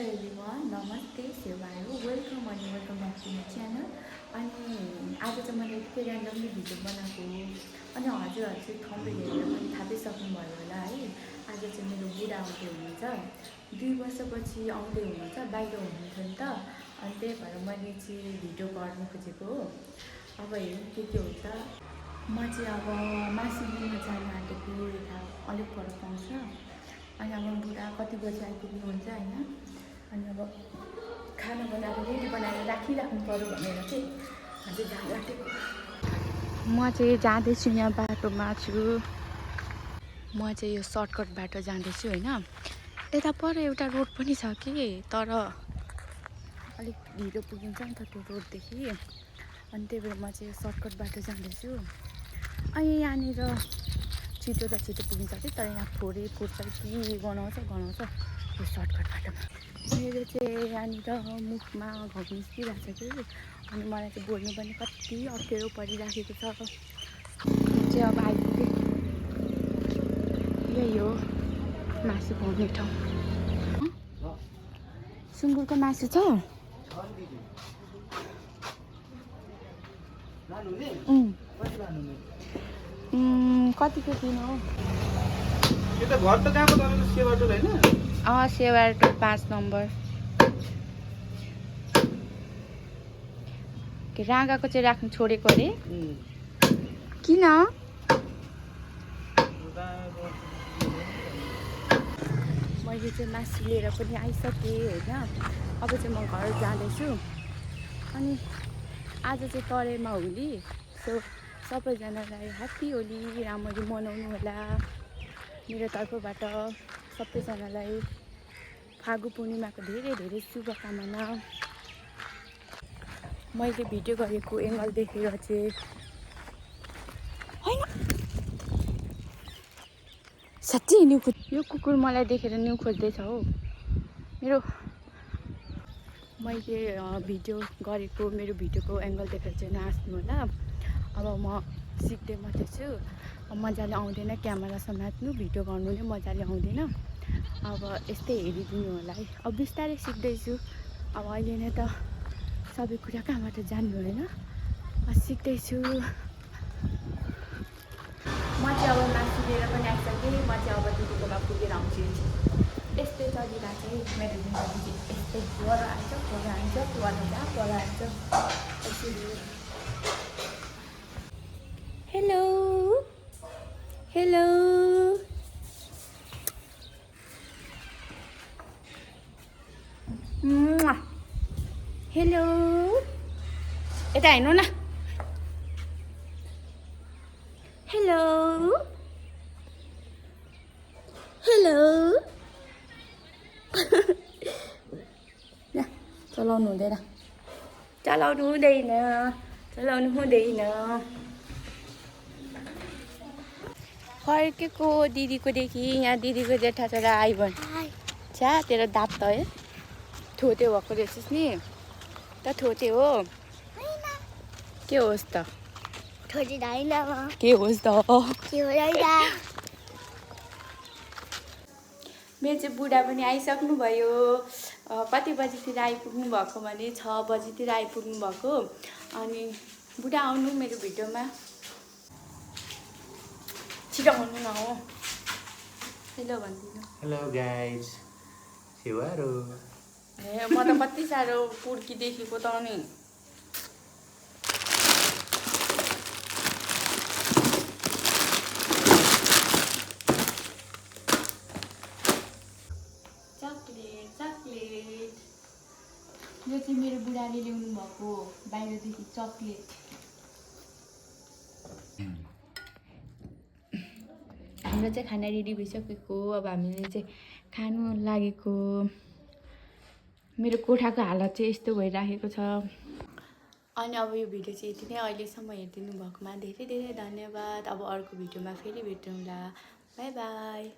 Everyone नमस्ते सेवाहरू welcome back to my channel. अनि आज चाहिँ मैले यति ऱ्यान्डमली भिडियो बनाएको अनि हजुरहरू चाहिँ थम्बनेल हेरेर पनि थाहा पाइसक्नुभयो होला है। आज चाहिँ मेरो बुढा आउँदै हुनुहुन्छ, 2 वर्षपछि आउँदै हुनुहुन्छ, बाहिर हुनुहुन्थ्यो नि त। अनि त्यही भएर मैले चाहिँ भिडियो गर्नु खोजेको हो। अब हेरौँ के हुन्छ। म चाहिँ अब मासु लिन जानु आँटेको, यता अलिक पर पाउँछ। अनि अब बुढा कति बजी आइपुग्नुहुन्छ होइन। अनि अब खाना बनाएर रेडी बनाएर राखिराख्नु पऱ्यो भनेर चाहिँ हजुर जानु आँटेको। म चाहिँ जाँदैछु, यहाँ बाटोमा छु। म चाहिँ यो सर्टकट बाटो जाँदैछु होइन। यता पर एउटा रोड पनि छ कि, तर अलिक ढिलो पुगिन्छ नि त त्यो रोडदेखि। अनि त्यही भएर म चाहिँ यो सर्टकट बाटो जाँदैछु। अनि यहाँनिर छिटो त छिटो पुगिन्छ कि, तर यहाँ फोहोरै फुट्छ कि गनाउँछ यो सर्टकट बाटोमा। मेरो चाहिँ यहाँनिर मुखमा घाउ निस्किरहेको छ कि, अनि मलाई चाहिँ बोल्नु पनि कति अप्ठ्यारो परिराखेको छ। चाहिँ अब आइपुगेँ, यही हो मासु पाउने ठाउँ। सुँगुरको मासु छ? कतिको किलो हो? सेवाटो 5 नम्बर। राँगाको चाहिँ राख्नु छोडेको अरे। किन? मैले चाहिँ मासु लिएर पनि आइसकेँ होइन। अब चाहिँ म घर जाँदैछु। अनि आज चाहिँ तराईमा होली, सो सबैजनालाई ह्याप्पी होली, राम्ररी मनाउनु होला मेरो तर्फबाट। सबैजनालाई फागु पूर्णिमाको धेरै धेरै शुभकामना। मैले भिडियो गरेको एङ्गल देखेर चाहिँ होइन साँच्चै न्यु यो कुकुर मलाई देखेर न्यु खोज्दैछ हो मेरो। मैले भिडियो गरेको मेरो भिडियोको एङ्गल देखेर चाहिँ नहाँस्नु होला। अब म सिक्दै मात्रै छु, मजाले आउँदैन क्यामेरा समात्नु, भिडियो गर्नु नै मजाले आउँदैन। अब यस्तै हेरिदिनु होला है। अब बिस्तारै सिक्दैछु। अब अहिले नै त सबै कुरा कहाँबाट जान्नु होइन, सिक्दैछु। म चाहिँ अब मासु लिएर पनि आइसकेँ। म चाहिँ अब दिदीकोमा पुगेर आउँछु। यस्तै चलिरहेको चाहिँ मेरो जिन्दगी यस्तै पर आइन्छ पर आइन्छ पर आइन्छ यसरी। हेलो हेलो हेलो, यता हेर्नु न। हेलो हेलो चलाउनु हुँदैन, चलाउनु हुँदैन। फर्केको दिदीको देखि, यहाँ दिदीको जेठा छोरा आइभन्। छ्या तेरो दाँत त है थोते भएको रहेछस् नि त। थोते हो के होस् त? के होस् त? मेरो चाहिँ बुढा पनि आइसक्नु भयो। कति बजीतिर आइपुग्नु भएको भने 6 बजीतिर आइपुग्नु भएको। अनि बुढा आउनु मेरो भिडियोमा, छिटो आउनु न हो। हेलो भनिदिनु। Hello guys, सेवारो। ए म त कति साह्रो पुर्की देखेको त नि। चक्लेट यो चाहिँ मेरो बुढाले ल्याउनु भएको बाहिरदेखि चक्लेट। हाम्रो चाहिँ खाना रेडी भइसकेको। अब हामीले चाहिँ खानु लागेको। मेरो कोठाको हालत चाहिँ यस्तो भइराखेको छ। अनि अब यो भिडियो चाहिँ यति नै। अहिलेसम्म हेरिदिनु भएकोमा धेरै धेरै धन्यवाद। अब अर्को भिडियोमा फेरि भेटौँला। By by.